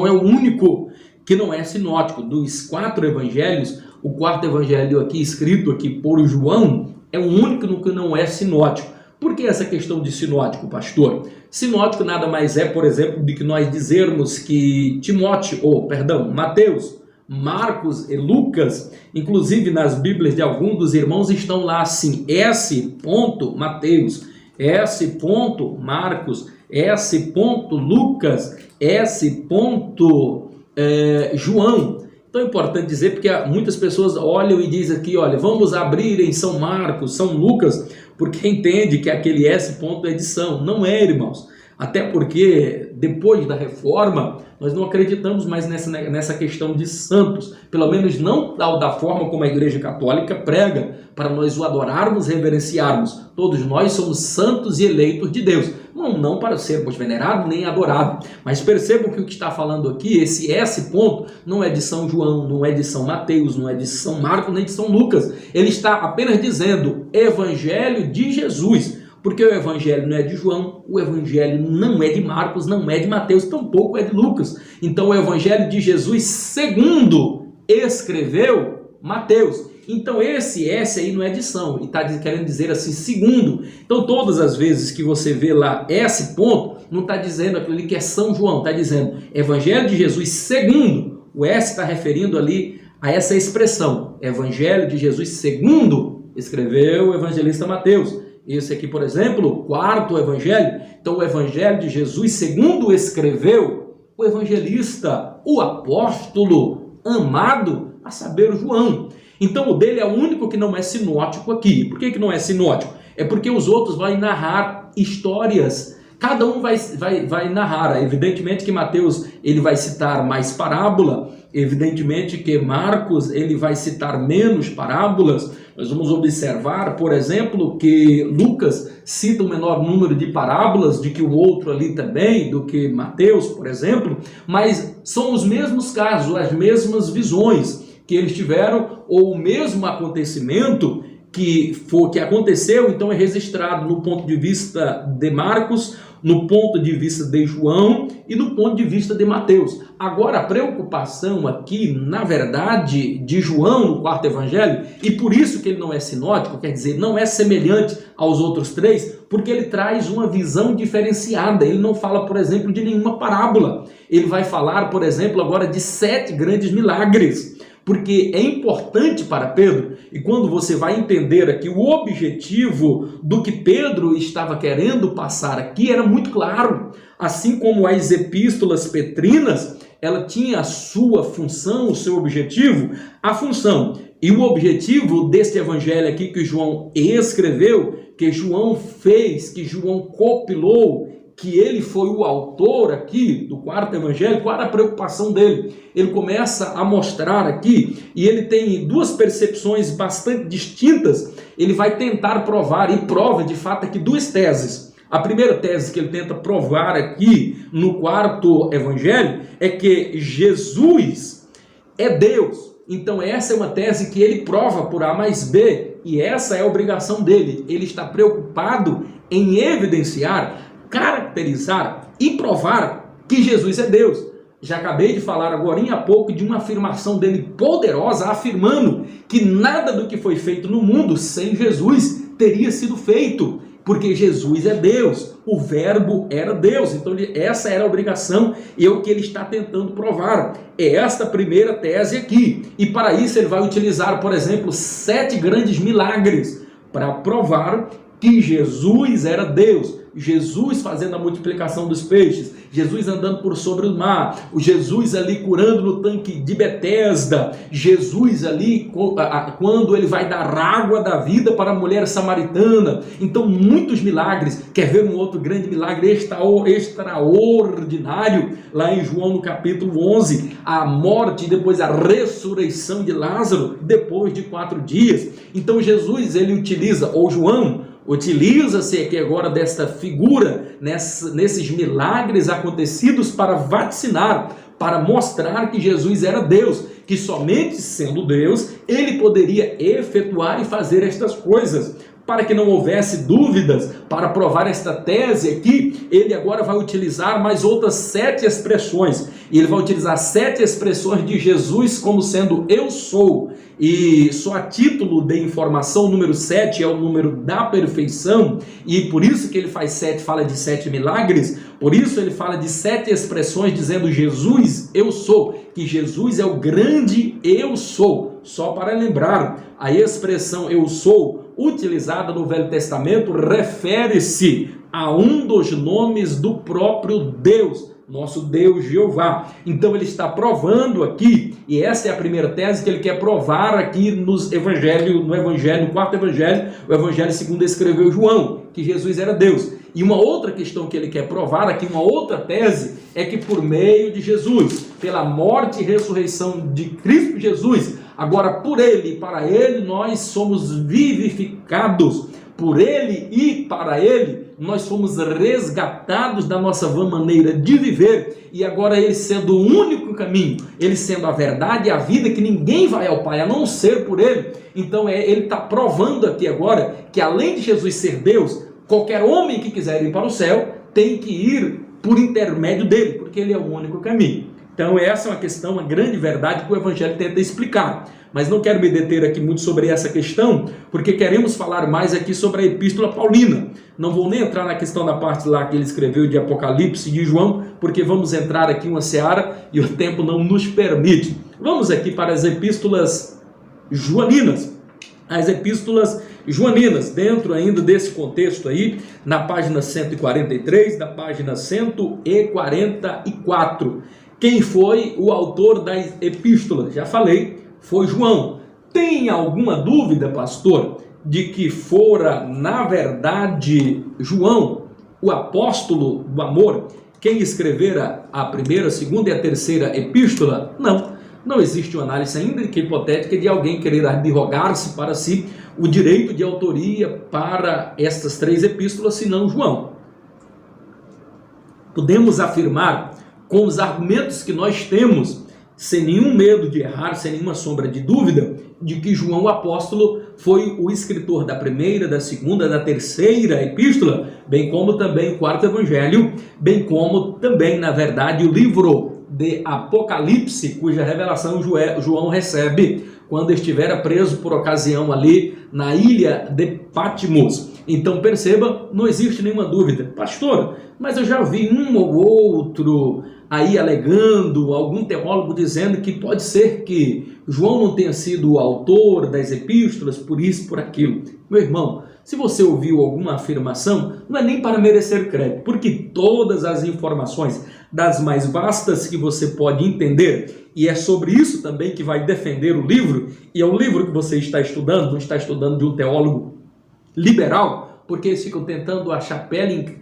é o único que não é sinótico. Dos 4 evangelhos, o 4º evangelho aqui, escrito aqui por João, é o único que não é sinótico. Por que essa questão de sinótico, pastor? Sinótico nada mais é, por exemplo, do que nós dizermos que Mateus, Marcos e Lucas, inclusive nas Bíblias de alguns dos irmãos, estão lá assim, S. Mateus, S. Marcos, S. Lucas, S. João. Então é importante dizer, porque muitas pessoas olham e dizem aqui, olha, vamos abrir em São Marcos, São Lucas, porque entende que aquele S. é de São. Não é, irmãos. Até porque, depois da reforma, nós não acreditamos mais nessa questão de santos. Pelo menos não da forma como a Igreja Católica prega, para nós o adorarmos, reverenciarmos. Todos nós somos santos e eleitos de Deus. Não para sermos venerados nem adorados. Mas percebam que o que está falando aqui, esse S. não é de São João, não é de São Mateus, não é de São Marcos, nem de São Lucas. Ele está apenas dizendo Evangelho de Jesus. Porque o evangelho não é de João, o evangelho não é de Marcos, não é de Mateus, tampouco é de Lucas. Então o evangelho de Jesus segundo escreveu Mateus. Então esse S aí não é de São, e está querendo dizer assim, segundo. Então todas as vezes que você vê lá S. não está dizendo aquilo ali que é São João, está dizendo evangelho de Jesus segundo. O S está referindo ali a essa expressão, evangelho de Jesus segundo escreveu o evangelista Mateus. Esse aqui, por exemplo, o 4º evangelho. Então, o evangelho de Jesus, segundo escreveu o evangelista, o apóstolo amado, a saber, o João. Então, o dele é o único que não é sinótico aqui. Por que não é sinótico? É porque os outros vão narrar histórias. Cada um vai narrar. Evidentemente que Mateus ele vai citar mais parábola. Evidentemente que Marcos ele vai citar menos parábolas. Nós vamos observar, por exemplo, que Lucas cita um menor número de parábolas do que o outro ali também, do que Mateus, por exemplo, mas são os mesmos casos, as mesmas visões que eles tiveram, ou o mesmo acontecimento que aconteceu, então é registrado no ponto de vista de Marcos, no ponto de vista de João e no ponto de vista de Mateus. Agora, a preocupação aqui, na verdade, de João no 4º evangelho, e por isso que ele não é sinótico, quer dizer, não é semelhante aos outros 3, porque ele traz uma visão diferenciada. Ele não fala, por exemplo, de nenhuma parábola. Ele vai falar, por exemplo, agora de 7 grandes milagres. Porque é importante para Pedro, e quando você vai entender aqui o objetivo do que Pedro estava querendo passar aqui, era muito claro. Assim como as epístolas petrinas, ela tinha a sua função, o seu objetivo, a função. E o objetivo deste evangelho aqui que João escreveu, que João fez, que João compilou, que ele foi o autor aqui do 4º evangelho, qual era a preocupação dele? Ele começa a mostrar aqui, e ele tem 2 percepções bastante distintas. Ele vai tentar provar, e prova de fato aqui 2 teses. A primeira tese que ele tenta provar aqui no 4º evangelho é que Jesus é Deus. Então essa é uma tese que ele prova por A mais B, e essa é a obrigação dele. Ele está preocupado em evidenciar, caracterizar e provar que Jesus é Deus. Já acabei de falar agora há pouco de uma afirmação dele poderosa, afirmando que nada do que foi feito no mundo sem Jesus teria sido feito, porque Jesus é Deus, o verbo era Deus. Então essa era a obrigação e é o que ele está tentando provar. É esta primeira tese aqui, e para isso ele vai utilizar, por exemplo, 7 grandes milagres para provar que Jesus era Deus. Jesus fazendo a multiplicação dos peixes, Jesus andando por sobre o mar, o Jesus ali curando no tanque de Betesda, Jesus ali quando ele vai dar água da vida para a mulher samaritana. Então muitos milagres. Quer ver um outro grande milagre extraordinário? Lá em João no capítulo 11, a morte e depois a ressurreição de Lázaro depois de 4 dias. Então Jesus ele utiliza, ou João utiliza-se aqui agora desta figura, nesses milagres acontecidos para vaticinar, para mostrar que Jesus era Deus, que somente sendo Deus, ele poderia efetuar e fazer estas coisas. Para que não houvesse dúvidas, para provar esta tese aqui, ele agora vai utilizar mais outras 7 expressões. E ele vai utilizar 7 expressões de Jesus como sendo eu sou. E só a título de informação, o número 7 é o número da perfeição, e por isso que ele faz 7, fala de 7 milagres, por isso ele fala de 7 expressões dizendo Jesus, eu sou, que Jesus é o grande eu sou. Só para lembrar, a expressão eu sou, utilizada no Velho Testamento, refere-se a um dos nomes do próprio Deus, nosso Deus Jeová. Então ele está provando aqui, e essa é a primeira tese que ele quer provar aqui no quarto evangelho, o evangelho segundo escreveu João, que Jesus era Deus. E uma outra questão que ele quer provar aqui, uma outra tese, é que por meio de Jesus, pela morte e ressurreição de Cristo Jesus, agora por ele e para ele nós somos vivificados, por ele e para ele nós fomos resgatados da nossa vã maneira de viver, e agora ele sendo o único caminho, ele sendo a verdade e a vida, que ninguém vai ao Pai a não ser por ele. Então ele está provando aqui agora que além de Jesus ser Deus, qualquer homem que quiser ir para o céu tem que ir por intermédio dele, porque ele é o único caminho. Então essa é uma questão, uma grande verdade que o Evangelho tenta explicar. Mas não quero me deter aqui muito sobre essa questão, porque queremos falar mais aqui sobre a Epístola Paulina. Não vou nem entrar na questão da parte lá que ele escreveu de Apocalipse de João, porque vamos entrar aqui em uma seara e o tempo não nos permite. Vamos aqui para as Epístolas Joaninas. As Epístolas Joaninas, dentro ainda desse contexto aí, na página 143, da página 144. Quem foi o autor das epístolas? Já falei, foi João. Tem alguma dúvida, pastor, de que fora, na verdade, João, o apóstolo do amor, quem escrevera a primeira, a segunda e a terceira epístola? Não existe uma análise ainda que hipotética de alguém querer arrogar-se para si o direito de autoria para estas 3 epístolas, senão João. Podemos afirmar, com os argumentos que nós temos, sem nenhum medo de errar, sem nenhuma sombra de dúvida, de que João o apóstolo foi o escritor da primeira, da segunda, da terceira epístola, bem como também o quarto evangelho, bem como também, na verdade, o livro de Apocalipse, cuja revelação João recebe quando estivera preso por ocasião ali na ilha de Patmos. Então perceba, não existe nenhuma dúvida. Pastor, mas eu já vi um ou outro aí alegando, algum teólogo dizendo que pode ser que João não tenha sido o autor das epístolas, por isso, por aquilo. Meu irmão, se você ouviu alguma afirmação, não é nem para merecer crédito, porque todas as informações, das mais vastas que você pode entender, e é sobre isso também que vai defender o livro, e é um livro que você está estudando, não está estudando de um teólogo liberal, porque eles ficam tentando achar pele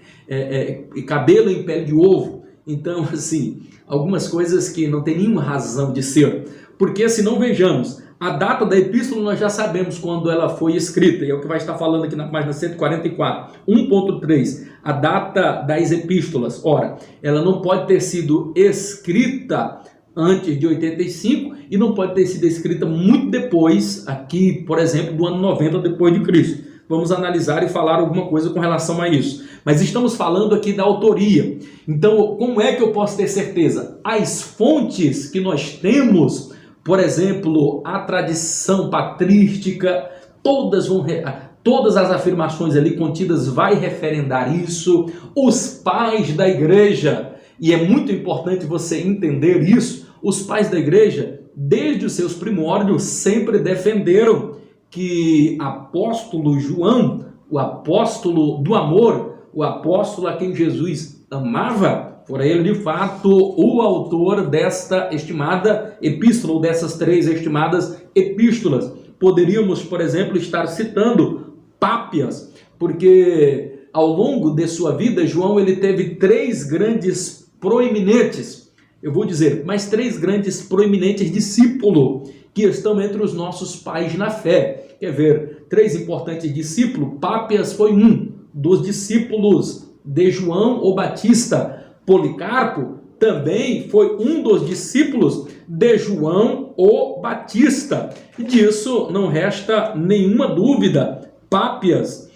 cabelo em pele de ovo. Então, assim, algumas coisas que não tem nenhuma razão de ser, porque se não vejamos, a data da epístola nós já sabemos quando ela foi escrita, e é o que vai estar falando aqui na página 144, 1.3, a data das epístolas. Ora, ela não pode ter sido escrita antes de 85 e não pode ter sido escrita muito depois, aqui, por exemplo, do ano 90 depois de Cristo. Vamos analisar e falar alguma coisa com relação a isso. Mas estamos falando aqui da autoria. Então, como é que eu posso ter certeza? As fontes que nós temos, por exemplo, a tradição patrística, todas as afirmações ali contidas vai referendar isso. Os pais da igreja, e é muito importante você entender isso, os pais da igreja, desde os seus primórdios, sempre defenderam que apóstolo João, o apóstolo do amor, o apóstolo a quem Jesus amava, fora ele de fato o autor desta estimada epístola, ou dessas 3 estimadas epístolas. Poderíamos, por exemplo, estar citando Pápias, porque ao longo de sua vida, João ele teve 3 grandes proeminentes, eu vou dizer, mas 3 grandes proeminentes discípulos, que estão entre os nossos pais na fé. Quer ver? 3 importantes discípulos. Pápias foi um dos discípulos de João o Batista. Policarpo também foi um dos discípulos de João o Batista. Disso não resta nenhuma dúvida. Pápias,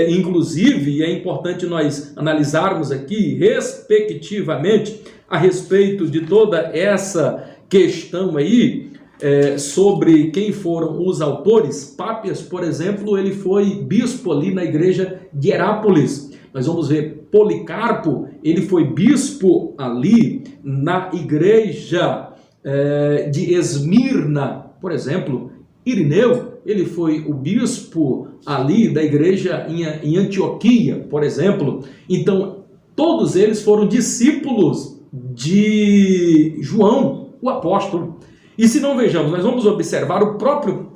inclusive, é importante nós analisarmos aqui, respectivamente, a respeito de toda essa questão aí, sobre quem foram os autores. Pápias, por exemplo, ele foi bispo ali na igreja de Herápolis. Nós vamos ver Policarpo, ele foi bispo ali na igreja de Esmirna, por exemplo. Irineu, ele foi o bispo ali da igreja em Antioquia, por exemplo. Então, todos eles foram discípulos de João, o apóstolo. E se não vejamos, nós vamos observar o próprio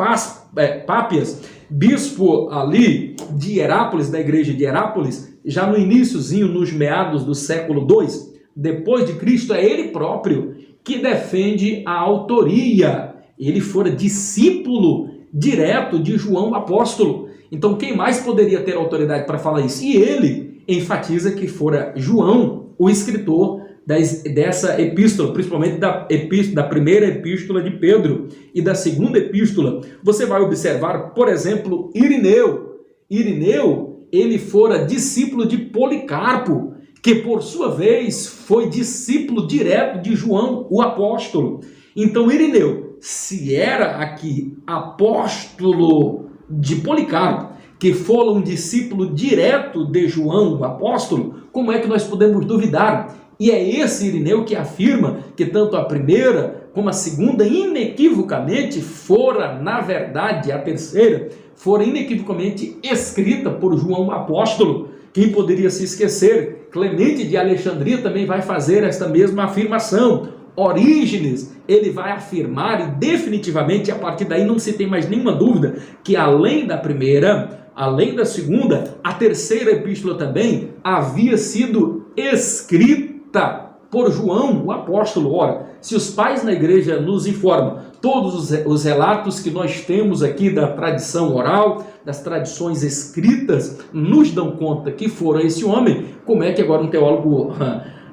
Pápias, bispo ali de Herápolis, da igreja de Herápolis, já no iniciozinho, nos meados do século II, depois de Cristo, é ele próprio que defende a autoria. Ele fora discípulo direto de João o apóstolo. Então quem mais poderia ter autoridade para falar isso? E ele enfatiza que fora João o escritor dessa epístola, principalmente da primeira epístola de Pedro e da segunda epístola. Você vai observar, por exemplo, Irineu. Irineu, ele fora discípulo de Policarpo, que por sua vez foi discípulo direto de João o apóstolo. Então Irineu, se era aqui apóstolo de Policarpo, que foi um discípulo direto de João o apóstolo, como é que nós podemos duvidar? E é esse Irineu que afirma que tanto a primeira como a segunda, inequivocamente, fora, na verdade, a terceira, fora inequivocamente escrita por João o apóstolo. Quem poderia se esquecer? Clemente de Alexandria também vai fazer esta mesma afirmação. Orígenes, ele vai afirmar, e definitivamente a partir daí não se tem mais nenhuma dúvida, que além da primeira, além da segunda, a terceira epístola também havia sido escrita por João, o apóstolo. Ora, se os pais na igreja nos informam, todos os relatos que nós temos aqui da tradição oral, das tradições escritas, nos dão conta que foram esse homem, como é que agora um teólogo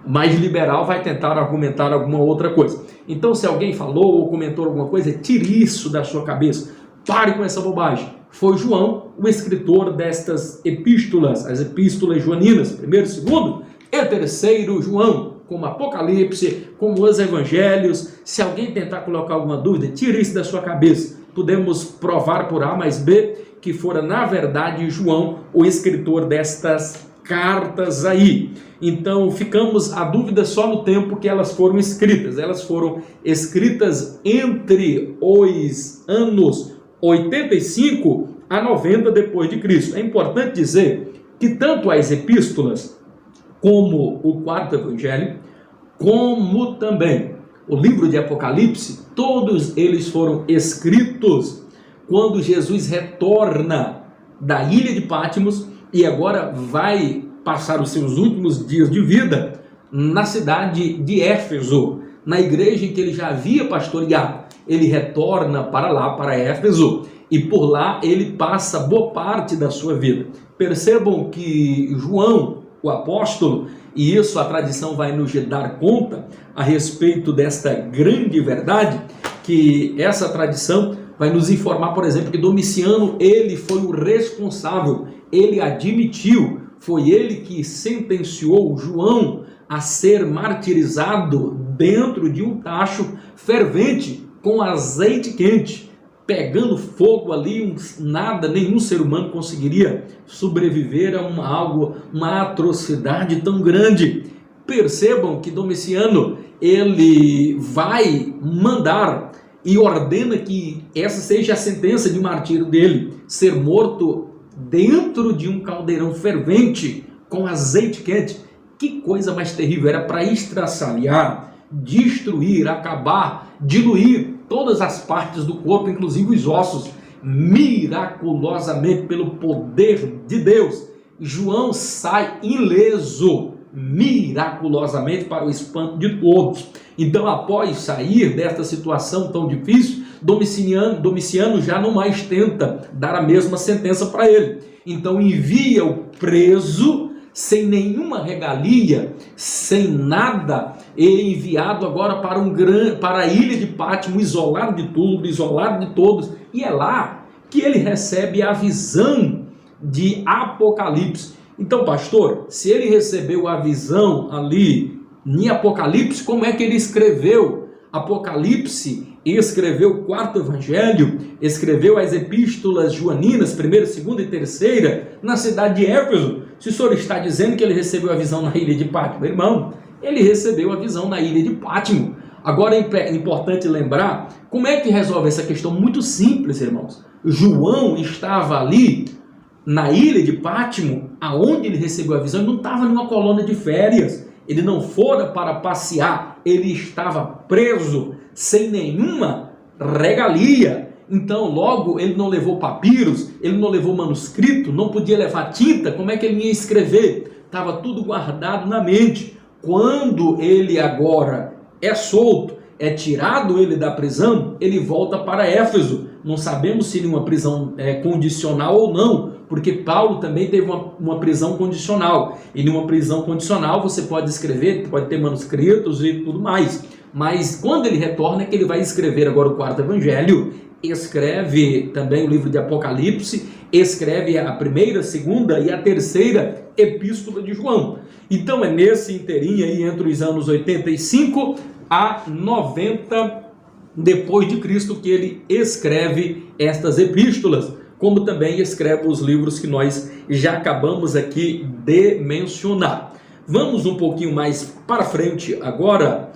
mais liberal vai tentar argumentar alguma outra coisa? Então, se alguém falou ou comentou alguma coisa, tire isso da sua cabeça. Pare com essa bobagem. Foi João o escritor destas epístolas, as epístolas joaninas, primeiro, segundo e terceiro João, como Apocalipse, como os evangelhos. Se alguém tentar colocar alguma dúvida, tire isso da sua cabeça. Podemos provar por A mais B que fora, na verdade, João o escritor destas cartas aí. Então, ficamos a dúvida só no tempo que elas foram escritas. Elas foram escritas entre os anos 85 a 90 depois de Cristo. É importante dizer que tanto as epístolas, como o quarto evangelho, como também o livro de Apocalipse, todos eles foram escritos quando Jesus retorna da ilha de Patmos e agora vai passar os seus últimos dias de vida na cidade de Éfeso, na igreja em que ele já havia pastoreado. Ele retorna para lá, para Éfeso, e por lá ele passa boa parte da sua vida. Percebam que João, o apóstolo, e isso a tradição vai nos dar conta a respeito desta grande verdade, que essa tradição vai nos informar, por exemplo, que Domiciano, ele foi o responsável, ele admitiu, foi ele que sentenciou João a ser martirizado dentro de um tacho fervente com azeite quente, pegando fogo ali, nenhum ser humano conseguiria sobreviver a uma atrocidade tão grande. Percebam que Domiciano, ele vai mandar e ordena que essa seja a sentença de martírio dele, ser morto dentro de um caldeirão fervente com azeite quente. Que coisa mais terrível! Era para estraçalhar, destruir, acabar, diluir todas as partes do corpo, inclusive os ossos. Miraculosamente, pelo poder de Deus, João sai ileso, miraculosamente, para o espanto de todos. Então, após sair desta situação tão difícil, Domiciano já não mais tenta dar a mesma sentença para ele. Então envia o preso sem nenhuma regalia, sem nada, e enviado agora para a ilha de Patmos, isolado de tudo, isolado de todos. E é lá que ele recebe a visão de Apocalipse. Então, pastor, se ele recebeu a visão ali em Apocalipse, como é que ele escreveu Apocalipse e escreveu o quarto evangelho, escreveu as epístolas joaninas, 1ª, 2ª e 3ª, na cidade de Éfeso? Se o senhor está dizendo que ele recebeu a visão na ilha de Pátimo, irmão, ele recebeu a visão na ilha de Pátimo. Agora é importante lembrar como é que resolve essa questão. Muito simples, irmãos. João estava ali na ilha de Pátimo, aonde ele recebeu a visão. Ele não estava numa colônia de férias, ele não fora para passear, ele estava preso, sem nenhuma regalia. Então, logo, ele não levou papiros, ele não levou manuscrito, não podia levar tinta. Como é que ele ia escrever? Estava tudo guardado na mente. Quando ele agora é solto, é tirado ele da prisão, ele volta para Éfeso. Não sabemos se em uma prisão condicional ou não, porque Paulo também teve uma prisão condicional. E em uma prisão condicional você pode escrever, pode ter manuscritos e tudo mais. Mas quando ele retorna é que ele vai escrever agora o quarto evangelho, escreve também o livro de Apocalipse, escreve a 1ª, 2ª e a 3ª epístola de João. Então é nesse inteirinho aí, entre os anos 85 a 90 depois de Cristo, que ele escreve estas epístolas, como também escreve os livros que nós já acabamos aqui de mencionar. Vamos um pouquinho mais para frente agora,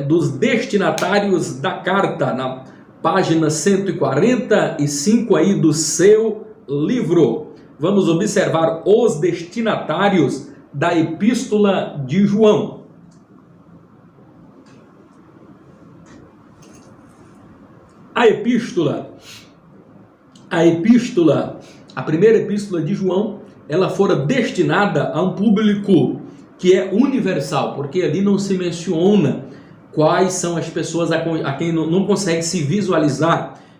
dos destinatários da carta, na página 145 aí do seu livro. Vamos observar os destinatários da epístola de João. A primeira epístola de João, ela fora destinada a um público que é universal, porque ali não se menciona quais são as pessoas a quem não consegue se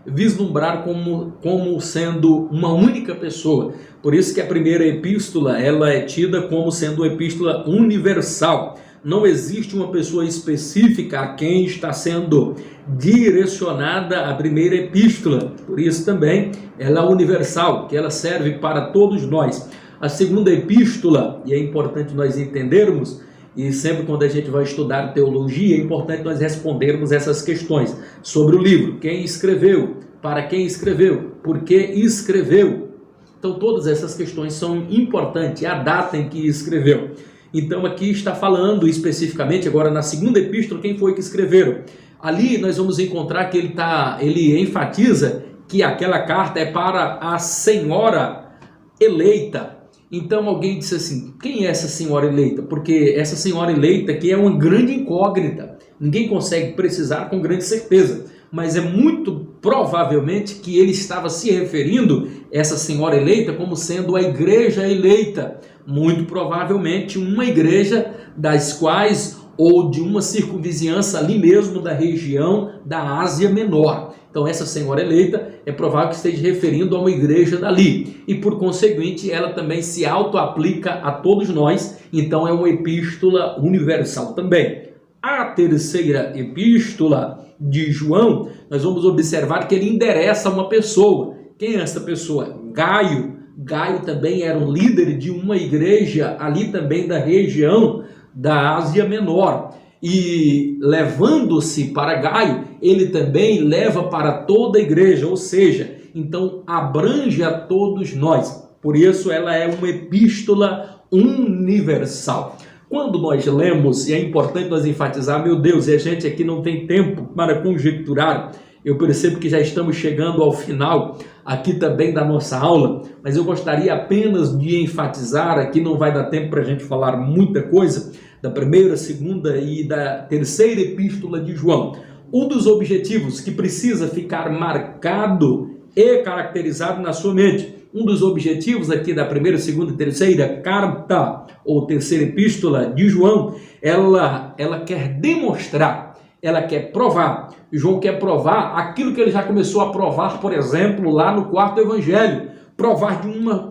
vislumbrar como sendo uma única pessoa. Por isso que a primeira epístola, ela é tida como sendo uma epístola universal. Não existe uma pessoa específica a quem está sendo direcionada a primeira epístola. Por isso também ela é universal, que ela serve para todos nós. A segunda epístola, e é importante nós entendermos, e sempre quando a gente vai estudar teologia, é importante nós respondermos essas questões sobre o livro. Quem escreveu? Para quem escreveu? Por que escreveu? Então todas essas questões são importantes. A data em que escreveu. Então aqui está falando especificamente agora na segunda epístola quem foi que escreveram. Ali nós vamos encontrar que ele enfatiza que aquela carta é para a senhora eleita. Então alguém disse assim, quem é essa senhora eleita? Porque essa senhora eleita aqui é uma grande incógnita. Ninguém consegue precisar com grande certeza. Mas é muito provavelmente que ele estava se referindo, essa senhora eleita, como sendo a igreja eleita. Muito provavelmente uma igreja das quais, ou de uma circunvizinhança ali mesmo da região da Ásia Menor. Então essa senhora eleita é provável que esteja referindo a uma igreja dali. E por conseguinte ela também se auto-aplica a todos nós. Então é uma epístola universal também. A terceira epístola de João, nós vamos observar que ele endereça uma pessoa. Quem é essa pessoa? Gaio. Gaio também era um líder de uma igreja ali também da região da Ásia Menor. E levando-se para Gaio, ele também leva para toda a igreja, ou seja, então abrange a todos nós. Por isso ela é uma epístola universal. Quando nós lemos, e é importante nós enfatizar, meu Deus, e a gente aqui não tem tempo para conjecturar, eu percebo que já estamos chegando ao final aqui também da nossa aula, mas eu gostaria apenas de enfatizar, aqui não vai dar tempo para a gente falar muita coisa, da primeira, segunda e da terceira epístola de João. Um dos objetivos que precisa ficar marcado e caracterizado na sua mente, um dos objetivos aqui da primeira, segunda e terceira carta, ou terceira epístola de João, ela quer demonstrar, ela quer provar. João quer provar aquilo que ele já começou a provar, por exemplo, lá no quarto evangelho. Provar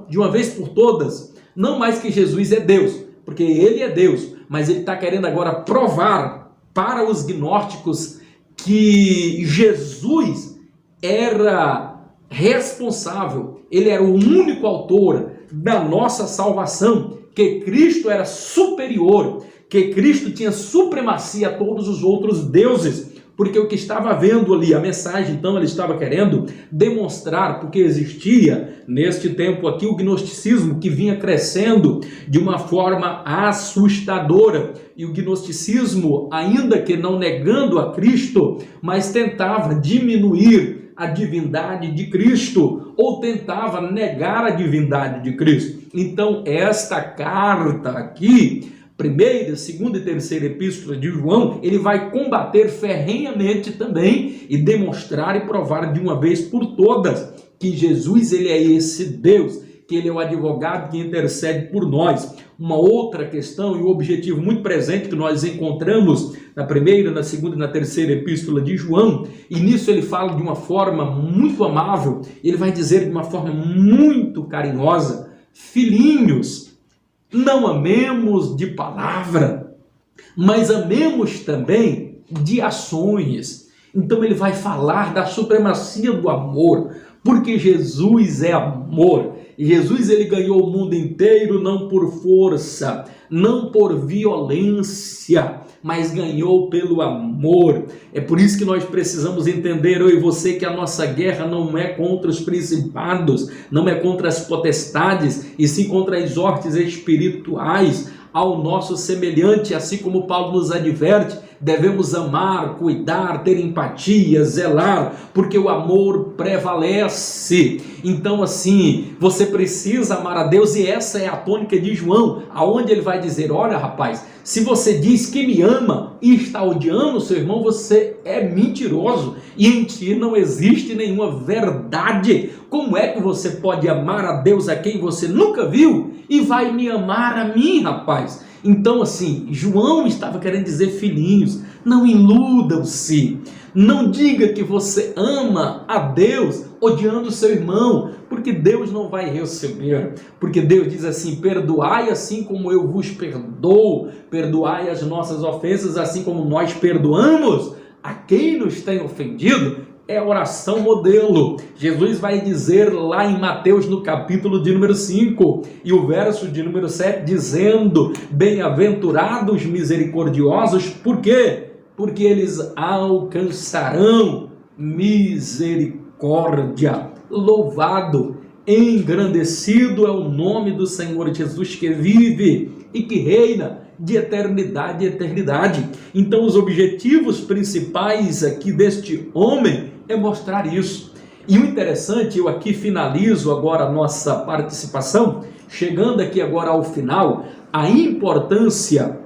de uma vez por todas, não mais que Jesus é Deus, porque ele é Deus, mas ele está querendo agora provar para os gnósticos que Jesus era responsável, ele era o único autor da nossa salvação, que Cristo era superior, que Cristo tinha supremacia a todos os outros deuses, porque o que estava vendo ali, a mensagem, então, ele estava querendo demonstrar, porque existia neste tempo aqui o gnosticismo que vinha crescendo de uma forma assustadora, e o gnosticismo, ainda que não negando a Cristo, mas tentava diminuir a divindade de Cristo, ou tentava negar a divindade de Cristo. Então, esta carta aqui, primeira, segunda e terceira epístola de João, ele vai combater ferrenhamente também e demonstrar e provar de uma vez por todas que Jesus, ele é esse Deus, que ele é o advogado que intercede por nós. Uma outra questão e um objetivo muito presente que nós encontramos na primeira, na segunda e na terceira epístola de João, e nisso ele fala de uma forma muito amável, ele vai dizer de uma forma muito carinhosa: filhinhos, não amemos de palavra, mas amemos também de ações. Então ele vai falar da supremacia do amor, porque Jesus é amor. Jesus, ele ganhou o mundo inteiro não por força, não por violência, mas ganhou pelo amor. É por isso que nós precisamos entender, eu e você, que a nossa guerra não é contra os principados, não é contra as potestades, e sim contra as hortes espirituais ao nosso semelhante. Assim como Paulo nos adverte, devemos amar, cuidar, ter empatia, zelar, porque o amor prevalece. Então, assim, você precisa amar a Deus, e essa é a tônica de João, aonde ele vai dizer: olha, rapaz, se você diz que me ama e está odiando o seu irmão, você é mentiroso, e em ti não existe nenhuma verdade. Como é que você pode amar a Deus a quem você nunca viu e vai me amar a mim, rapaz? Então, assim, João estava querendo dizer: filhinhos, não iludam-se, não diga que você ama a Deus odiando o seu irmão, porque Deus não vai receber, porque Deus diz assim: perdoai assim como eu vos perdoo, perdoai as nossas ofensas assim como nós perdoamos a quem nos tem ofendido. É a oração modelo. Jesus vai dizer lá em Mateus, no capítulo de número 5, e o verso de número 7, dizendo: bem-aventurados misericordiosos, por quê? Porque eles alcançarão misericórdia. Louvado, engrandecido é o nome do Senhor Jesus, que vive e que reina de eternidade em eternidade. Então, os objetivos principais aqui deste homem é mostrar isso. E o interessante, eu aqui finalizo agora a nossa participação, chegando aqui agora ao final, a importância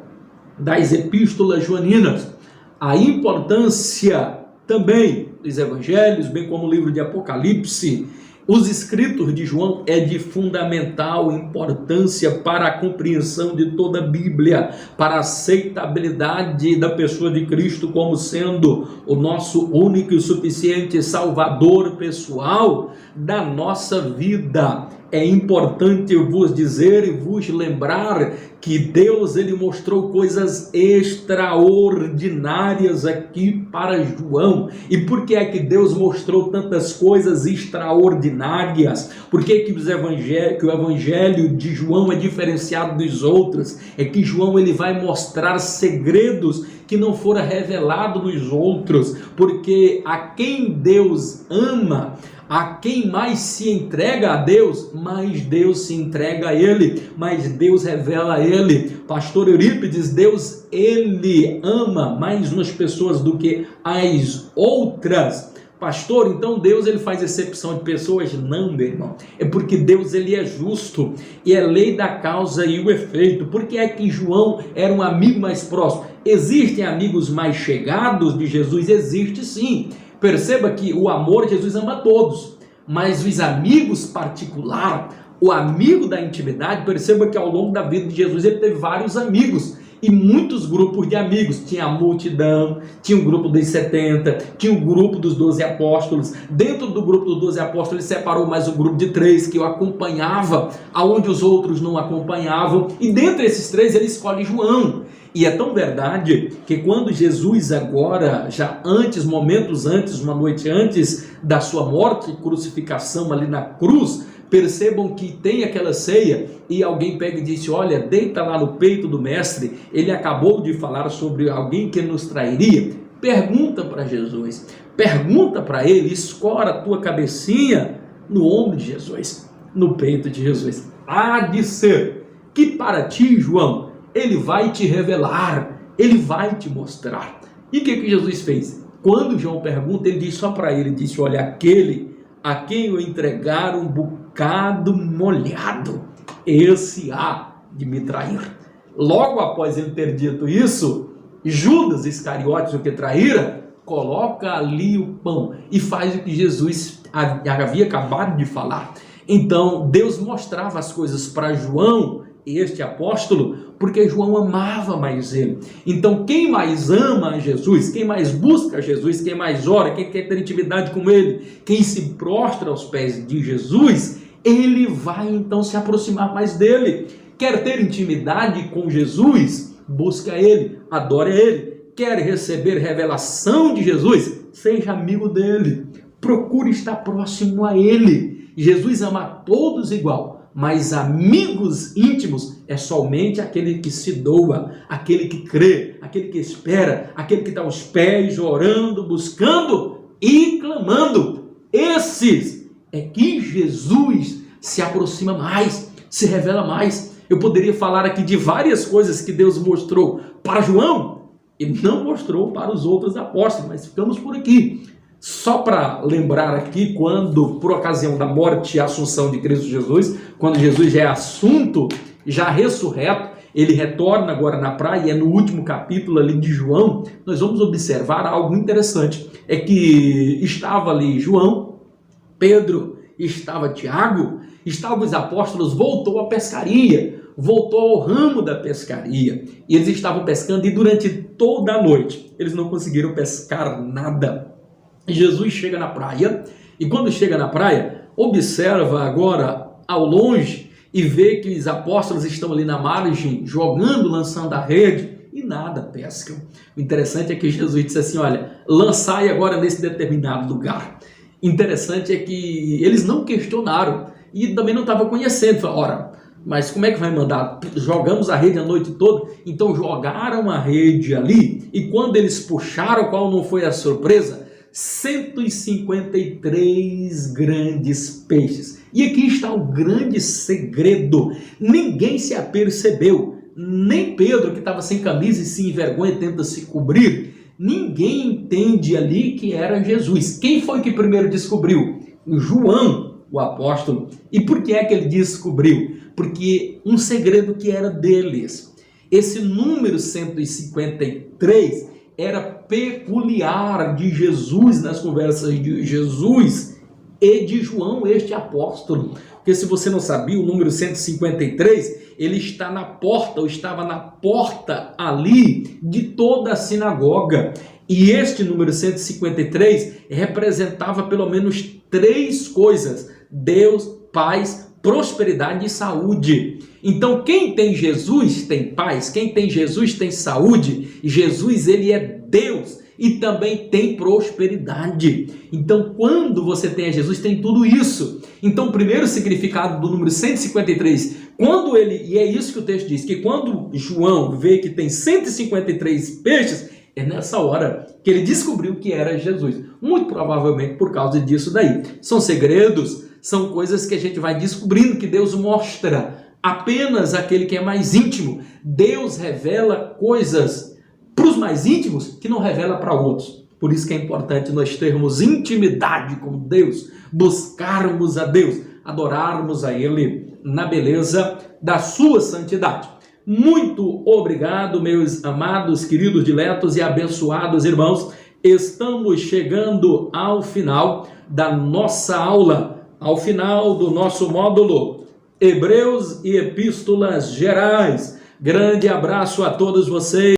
das epístolas joaninas, a importância também dos evangelhos, bem como o livro de Apocalipse. Os escritos de João é de fundamental importância para a compreensão de toda a Bíblia, para a aceitabilidade da pessoa de Cristo como sendo o nosso único e suficiente Salvador pessoal da nossa vida. É importante vos dizer e vos lembrar que Deus, ele mostrou coisas extraordinárias aqui para João. E por que é que Deus mostrou tantas coisas extraordinárias? Por que que o evangelho de João é diferenciado dos outros? É que João, ele vai mostrar segredos que não foram revelados nos outros, porque a quem Deus ama, a quem mais se entrega a Deus, mais Deus se entrega a ele, mais Deus revela a ele. Pastor Eurípides, Deus, ele ama mais umas pessoas do que as outras. Pastor, então Deus, ele faz exceção de pessoas? Não, meu irmão. É porque Deus, ele é justo, e é lei da causa e o efeito. Por que é que João era um amigo mais próximo? Existem amigos mais chegados de Jesus? Existe sim. Perceba que o amor, Jesus ama a todos, mas os amigos particular, o amigo da intimidade, perceba que ao longo da vida de Jesus ele teve vários amigos e muitos grupos de amigos. Tinha a multidão, tinha o grupo dos 70, tinha o grupo dos 12 apóstolos. Dentro do grupo dos 12 apóstolos ele separou mais o grupo de 3 que o acompanhava, aonde os outros não acompanhavam, e dentre esses 3 ele escolhe João. E é tão verdade que quando Jesus agora, já antes, momentos antes, uma noite antes da sua morte e crucificação ali na cruz, percebam que tem aquela ceia e alguém pega e diz: olha, deita lá no peito do mestre, ele acabou de falar sobre alguém que nos trairia. Pergunta para Jesus, pergunta para ele, escora a tua cabecinha no ombro de Jesus, no peito de Jesus. Há de ser que para ti, João, ele vai te revelar, ele vai te mostrar. E o que Jesus fez? Quando João pergunta, ele diz só para ele, disse: olha, aquele a quem eu entregar um bocado molhado, esse há de me trair. Logo após ele ter dito isso, Judas Iscariotes, o que traíra, coloca ali o pão e faz o que Jesus havia acabado de falar. Então Deus mostrava as coisas para João, este apóstolo, porque João amava mais ele. Então quem mais ama a Jesus, quem mais busca Jesus, quem mais ora, quem quer ter intimidade com ele, quem se prostra aos pés de Jesus, ele vai então se aproximar mais dele. Quer ter intimidade com Jesus? Busca ele, adore ele. Quer receber revelação de Jesus? Seja amigo dele, procure estar próximo a ele. Jesus ama a todos igual, mas amigos íntimos é somente aquele que se doa, aquele que crê, aquele que espera, aquele que está aos pés, orando, buscando e clamando. Esses é que Jesus se aproxima mais, se revela mais. Eu poderia falar aqui de várias coisas que Deus mostrou para João e não mostrou para os outros apóstolos, mas ficamos por aqui. Só para lembrar aqui, quando, por ocasião da morte e assunção de Cristo Jesus, quando Jesus já é assunto, já ressurreto, ele retorna agora na praia, e é no último capítulo ali de João, nós vamos observar algo interessante. É que estava ali João, Pedro, estava Tiago, estavam os apóstolos, voltou à pescaria, voltou ao ramo da pescaria, e eles estavam pescando, e durante toda a noite, eles não conseguiram pescar nada. Jesus chega na praia, e quando chega na praia, observa agora ao longe e vê que os apóstolos estão ali na margem, jogando, lançando a rede, e nada pescam. O interessante é que Jesus disse assim: olha, lançai agora nesse determinado lugar. Interessante é que eles não questionaram, e também não estavam conhecendo. Falaram: ora, mas como é que vai mandar? Jogamos a rede a noite toda. Então jogaram a rede ali, e quando eles puxaram, qual não foi a surpresa? 153 grandes peixes. E aqui está o grande segredo. Ninguém se apercebeu, nem Pedro, que estava sem camisa e se envergonha e tenta se cobrir. Ninguém entende ali que era Jesus. Quem foi que primeiro descobriu? João, o apóstolo. E por que é que ele descobriu? Porque um segredo que era deles. Esse número 153 era peculiar de Jesus nas conversas de Jesus e de João, este apóstolo. Porque se você não sabia, o número 153, ele está na porta, ou estava na porta ali de toda a sinagoga. E este número 153 representava pelo menos 3 coisas: Deus, paz, prosperidade e saúde. Então quem tem Jesus tem paz, quem tem Jesus tem saúde. Jesus, ele é Deus e também tem prosperidade. Então quando você tem a Jesus, tem tudo isso. Então o primeiro significado do número 153, quando ele, e é isso que o texto diz, que quando João vê que tem 153 peixes, é nessa hora que ele descobriu que era Jesus. Muito provavelmente por causa disso daí. São segredos, são coisas que a gente vai descobrindo, que Deus mostra apenas aquele que é mais íntimo. Deus revela coisas para os mais íntimos que não revela para outros. Por isso que é importante nós termos intimidade com Deus, buscarmos a Deus, adorarmos a Ele na beleza da sua santidade. Muito obrigado, meus amados, queridos, diletos e abençoados irmãos. Estamos chegando ao final da nossa aula, ao final do nosso módulo Hebreus e Epístolas Gerais. Grande abraço a todos vocês.